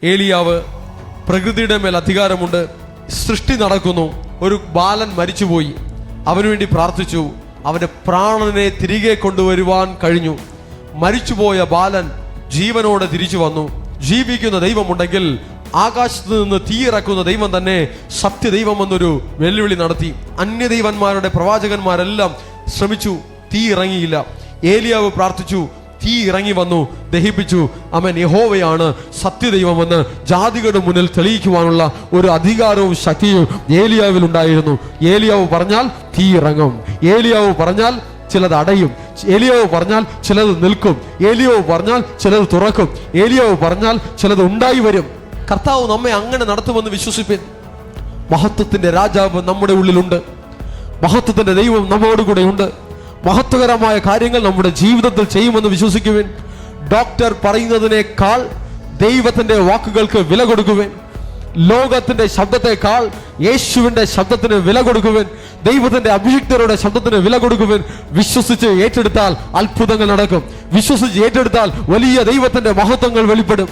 ഏലിയാവ് പ്രകൃതിയുടെ മേൽ അധികാരമുണ്ട്, സൃഷ്ടി നടക്കുന്നു. ഒരു ബാലൻ മരിച്ചുപോയി, അവന് വേണ്ടി പ്രാർത്ഥിച്ചു. അവന്റെ പ്രാണനെ തിരികെ കൊണ്ടുവരുവാൻ കഴിഞ്ഞു. മരിച്ചുപോയ ബാലൻ ജീവനോടെ തിരിച്ചു വന്നു. ജീവിക്കുന്ന ദൈവമുണ്ടെങ്കിൽ ആകാശത്ത് നിന്ന് തീ ഇറക്കുന്ന ദൈവം തന്നെ സത്യദൈവം എന്നൊരു വെല്ലുവിളി നടത്തി. അന്യദൈവന്മാരുടെ പ്രവാചകന്മാരെല്ലാം ശ്രമിച്ചു, തീ ഇറങ്ങിയില്ല. ഏലിയാവ് പ്രാർത്ഥിച്ചു, തീ ഇറങ്ങി വന്നു, ദഹിപ്പിച്ചു. അവൻ യഹോവയാണ് സത്യദൈവമെന്ന് ജാതികളുടെ മുന്നിൽ തെളിയിക്കുവാനുള്ള ഒരു അധികാരവും ശക്തിയും ഏലിയാവിൽ ഉണ്ടായിരുന്നു. ഏലിയാവ് പറഞ്ഞാൽ തീ ഇറങ്ങും, ഏലിയാവ് പറഞ്ഞാൽ ചിലത് അടയും, ഏലിയാവ് പറഞ്ഞാൽ ചിലത് നിൽക്കും, ഏലിയാവ് പറഞ്ഞാൽ ചിലത് തുറക്കും, ഏലിയാവ് പറഞ്ഞാൽ ചിലത് ഉണ്ടായി വരും. കർത്താവ് നമ്മെ അങ്ങനെ നടത്തുമെന്ന് വിശ്വസിപ്പിൻ. മഹത്വത്തിന്റെ രാജാവ് നമ്മുടെ ഉള്ളിലുണ്ട്, മഹത്വത്തിന്റെ ദൈവം നമ്മോടുകൂടെ ഉണ്ട്. മഹത്വകരമായ കാര്യങ്ങൾ നമ്മുടെ ജീവിതത്തിൽ ചെയ്യുമെന്ന് വിശ്വസിക്കുവിൻ. ഡോക്ടർ പറയുന്നതിനേക്കാൾ ദൈവത്തിന്റെ വാക്കുകൾക്ക് വില കൊടുക്കുവിൻ. ലോകത്തിന്റെ ശബ്ദത്തെക്കാൾ യേശുവിന്റെ ശബ്ദത്തിന് വില കൊടുക്കുവിൻ. ദൈവത്തിന്റെ അഭിഷിക്തരുടെ ശബ്ദത്തിന് വില കൊടുക്കുവിൻ. വിശ്വസിച്ച് ഏറ്റെടുത്താൽ അത്ഭുതങ്ങൾ നടക്കും. വിശ്വസിച്ച് ഏറ്റെടുത്താൽ വലിയ ദൈവത്തിന്റെ മഹത്വങ്ങൾ വെളിപ്പെടും.